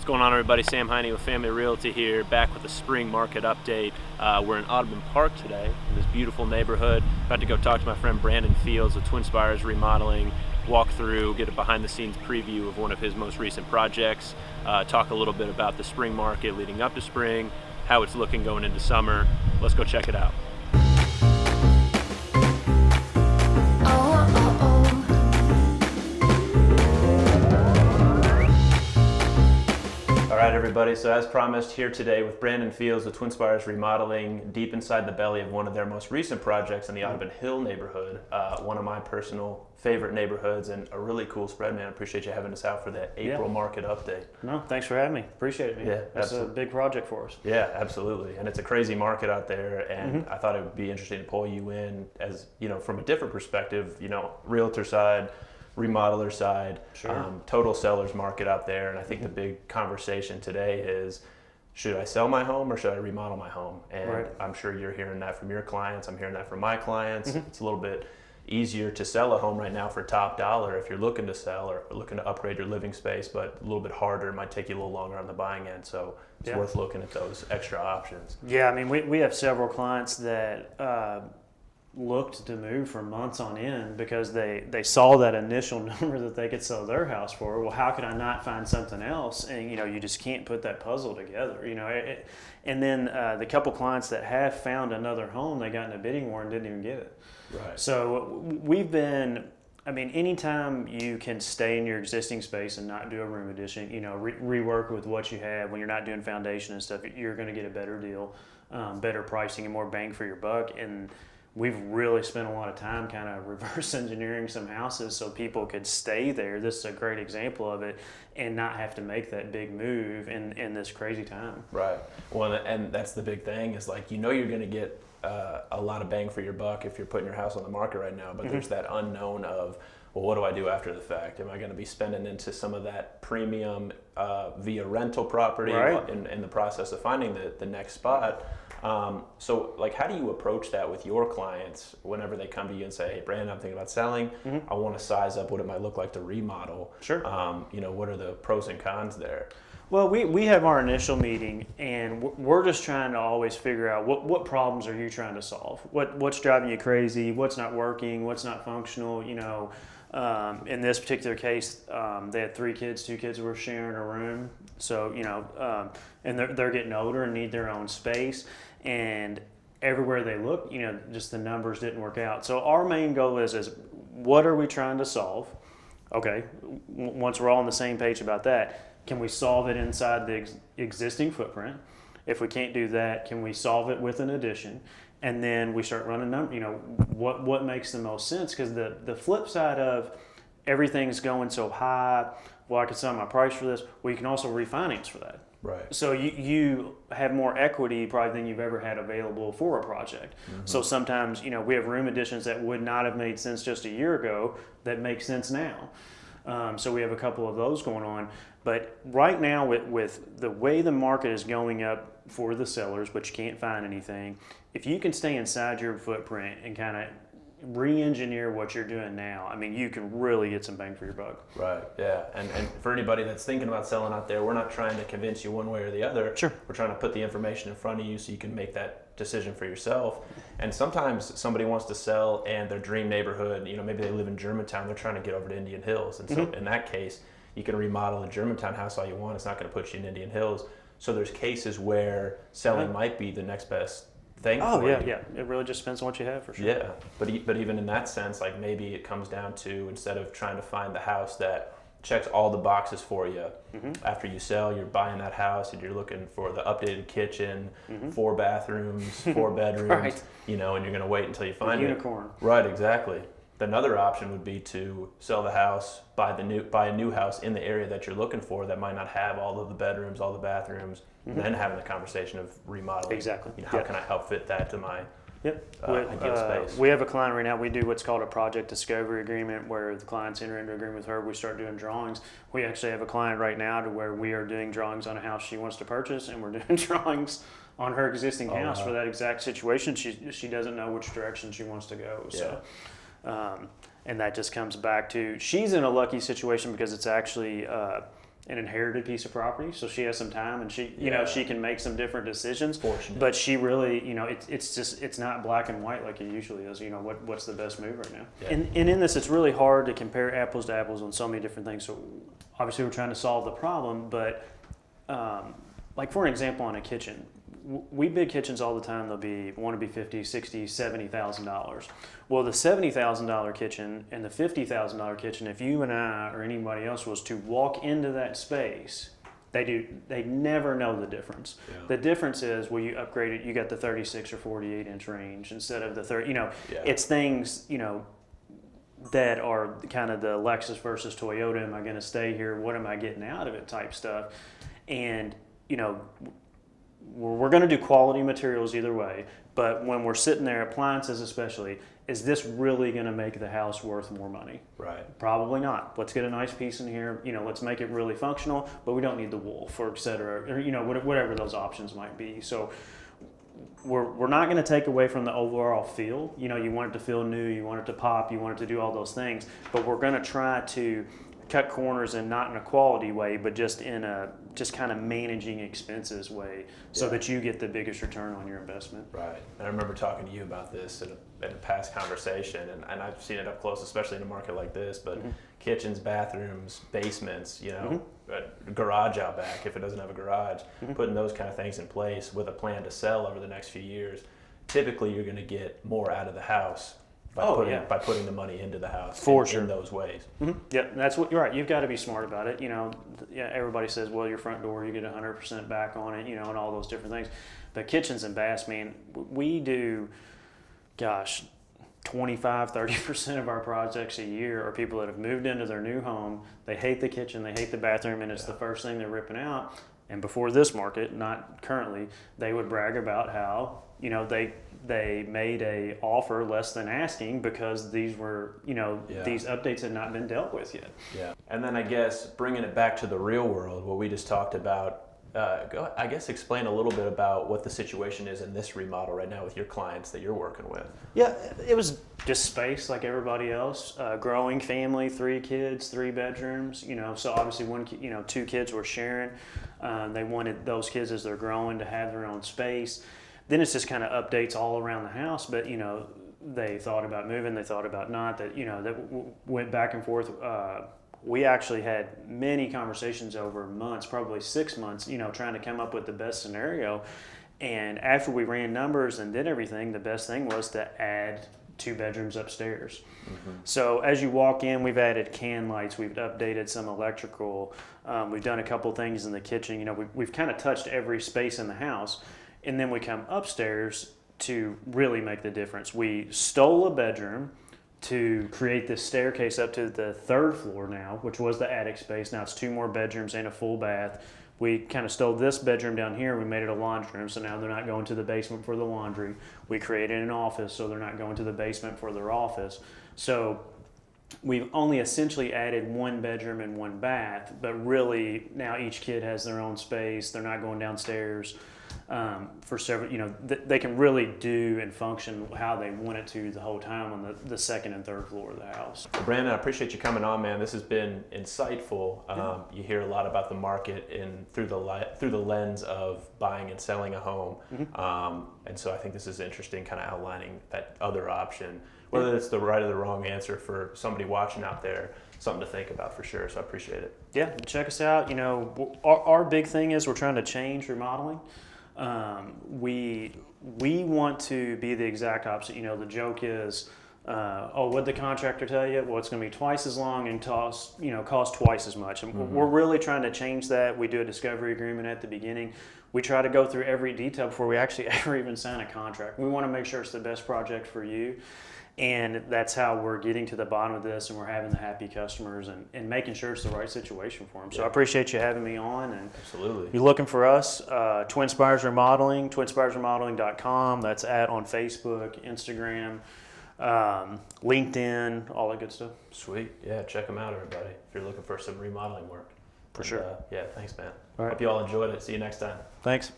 going on, everybody? Sam Heine of Family Realty here, back with a spring market update. We're in Audubon Park today, in this beautiful neighborhood. About to go talk to my friend Brandon Fields of Spires Remodeling, walk through, get a behind-the-scenes preview of one of his most recent projects, talk a little bit about the spring market leading up to spring, how it's looking going into summer. Let's go check it out. All right, everybody, so as promised, here today with Brandon Fields of Spires Remodeling, deep inside the belly of one of their most recent projects in the Audubon Hill neighborhood, one of my personal favorite neighborhoods, and a really cool spread, man. I appreciate you having us out for the April market update. No, thanks for having me. Appreciate it, man. Yeah, It's a big project for us. Yeah, absolutely. And it's a crazy market out there, and I thought it would be interesting to pull you in as, from a different perspective, realtor side, remodeler side, Sure. Total sellers market out there. And I think the big conversation today is, should I sell my home or should I remodel my home? And Right. I'm sure you're hearing that from your clients. I'm hearing that from my clients. It's a little bit easier to sell a home right now for top dollar if you're looking to sell or looking to upgrade your living space, but a little bit harder. It might take you a little longer on the buying end. So it's worth looking at those extra options. Yeah, I mean, we have several clients that looked to move for months on end because they saw that initial number that they could sell their house for. Well, how could I not find something else? And you just can't put that puzzle together. And then the couple clients that have found another home, they got in a bidding war and didn't even get it. Right. So anytime you can stay in your existing space and not do a room addition, rework with what you have when you're not doing foundation and stuff, you're going to get a better deal, better pricing, and more bang for your buck. And we've really spent a lot of time kind of reverse engineering some houses so people could stay there. This is a great example of it, and not have to make that big move in this crazy time. Right. Well, and that's the big thing is you're going to get a lot of bang for your buck if you're putting your house on the market right now, but there's that unknown of, well, what do I do after the fact? Am I going to be spending into some of that premium via rental property in the process of finding the next spot? So how do you approach that with your clients whenever they come to you and say, hey, Brandon, I'm thinking about selling. I want to size up what it might look like to remodel. Sure. What are the pros and cons there? Well, we have our initial meeting, and we're just trying to always figure out what problems are you trying to solve? What's driving you crazy? What's not working? What's not functional? In this particular case, they had 3 kids. 2 kids were sharing a room. So, and they're getting older and need their own space. And everywhere they look, just the numbers didn't work out. So our main goal is what are we trying to solve? Okay, once we're all on the same page about that, can we solve it inside the existing footprint? If we can't do that, can we solve it with an addition? And then we start running numbers, what makes the most sense? Because the flip side of everything's going so high, well, I could sell my price for this, well, you can also refinance for that. Right. So you have more equity probably than you've ever had available for a project. So sometimes, we have room additions that would not have made sense just a year ago that make sense now. So we have a couple of those going on. But right now with the way the market is going up for the sellers, but you can't find anything, if you can stay inside your footprint and kind of re-engineer what you're doing now, you can really get some bang for your buck. Right, yeah. And for anybody that's thinking about selling out there, we're not trying to convince you one way or the other. Sure. We're trying to put the information in front of you so you can make that decision for yourself. And sometimes somebody wants to sell and their dream neighborhood, maybe they live in Germantown, they're trying to get over to Indian Hills. And so in that case, you can remodel a Germantown house all you want. It's not going to put you in Indian Hills. So there's cases where selling might be the next best thing for you. Yeah. It really just depends on what you have, for sure. Yeah, but even in that sense, maybe it comes down to, instead of trying to find the house that checks all the boxes for you, after you sell, you're buying that house and you're looking for the updated kitchen, 4 bathrooms, 4 bedrooms, Right. and you're going to wait until you find it. Unicorn. Right, exactly. Another option would be to sell the house, buy a new house in the area that you're looking for that might not have all of the bedrooms, all the bathrooms, and then having the conversation of remodeling. Exactly. How can I help fit that to my ideal space? We have a client right now. We do what's called a project discovery agreement, where the clients enter into agreement with her. We start doing drawings. We actually have a client right now to where we are doing drawings on a house she wants to purchase, and we're doing drawings on her existing house for that exact situation. She doesn't know which direction she wants to go. So. And that just comes back to, she's in a lucky situation because it's actually an inherited piece of property, so she has some time, and she, Yeah. she can make some different decisions. Fortunate. But she really, it's not black and white like it usually is. What's the best move right now? Yeah. And in this, it's really hard to compare apples to apples on so many different things. So obviously, we're trying to solve the problem, but like for an example, on a kitchen, we bid kitchens all the time. They'll want to be $50,000, $60,000, $70,000. Well, the $70,000 kitchen and the $50,000 kitchen, if you and I or anybody else was to walk into that space, they never know the difference. Yeah. The difference is, well, you upgrade it, you got the 36 or 48 inch range instead of the 30. It's things that are kind of the Lexus versus Toyota. Am I going to stay here? What am I getting out of it? Type stuff, and we're going to do quality materials either way, but when we're sitting there, appliances especially, is this really going to make the house worth more money? Right. Probably not. Let's get a nice piece in here, let's make it really functional, but we don't need the wolf or et cetera, or whatever those options might be. So we're not going to take away from the overall feel. You want it to feel new, you want it to pop, you want it to do all those things, but we're going to try to cut corners, and not in a quality way, but just in a kind of managing expenses way, so that you get the biggest return on your investment. Right. And I remember talking to you about this in a past conversation, and I've seen it up close, especially in a market like this, but kitchens, bathrooms, basements, a garage out back if it doesn't have a garage, putting those kind of things in place with a plan to sell over the next few years, typically you're going to get more out of the house by putting the money into the house in those ways. Yeah, that's what you're right. You've got to be smart about it. Everybody says, well, your front door, you get 100% back on it, and all those different things. But kitchens and baths, man, we do, 25, 30% of our projects a year are people that have moved into their new home. They hate the kitchen, they hate the bathroom, and it's the first thing they're ripping out. And before this market, not currently, they would brag about how, they made a offer less than asking because these were, these updates had not been dealt with yet. Yeah. And then I guess bringing it back to the real world, what we just talked about, explain a little bit about what the situation is in this remodel right now with your clients that you're working with. Yeah, it was just space like everybody else. Growing family, 3 kids, 3 bedrooms. So obviously two kids were sharing. They wanted those kids as they're growing to have their own space. Then it's just kind of updates all around the house, but they thought about moving, they thought about not. That went back and forth. We actually had many conversations over months, probably 6 months, trying to come up with the best scenario. And after we ran numbers and did everything, the best thing was to add 2 bedrooms upstairs. So as you walk in, we've added can lights, we've updated some electrical, we've done a couple things in the kitchen. We've kind of touched every space in the house. And then we come upstairs to really make the difference. We stole a bedroom to create this staircase up to the 3rd floor now, which was the attic space. Now it's 2 more bedrooms and a full bath. We kind of stole this bedroom down here. We made it a laundry room, so now they're not going to the basement for the laundry. We created an office, so they're not going to the basement for their office. So we've only essentially added 1 bedroom and 1 bath, but really now each kid has their own space. They're not going downstairs. For several, they can really do and function how they want it to the whole time on the 2nd and 3rd floor of the house. Brandon, I appreciate you coming on, man. This has been insightful. You hear a lot about the market through the lens of buying and selling a home, and so I think this is interesting, kind of outlining that other option. Whether it's the right or the wrong answer for somebody watching out there, something to think about for sure. So I appreciate it. Yeah, check us out. Our big thing is we're trying to change remodeling. We want to be the exact opposite. The joke is, what'd the contractor tell you? Well, it's going to be twice as long and cost twice as much. And we're really trying to change that. We do a discovery agreement at the beginning. We try to go through every detail before we actually ever even sign a contract. We want to make sure it's the best project for you. And that's how we're getting to the bottom of this, and we're having the happy customers and making sure it's the right situation for them. So I appreciate you having me on. And absolutely. You're looking for us, Twin Spires Remodeling, twinspiresremodeling.com. That's on Facebook, Instagram, LinkedIn, all that good stuff. Sweet. Yeah, check them out, everybody, if you're looking for some remodeling work. For sure. Yeah, thanks, man. All right. Hope you all enjoyed it. See you next time. Thanks.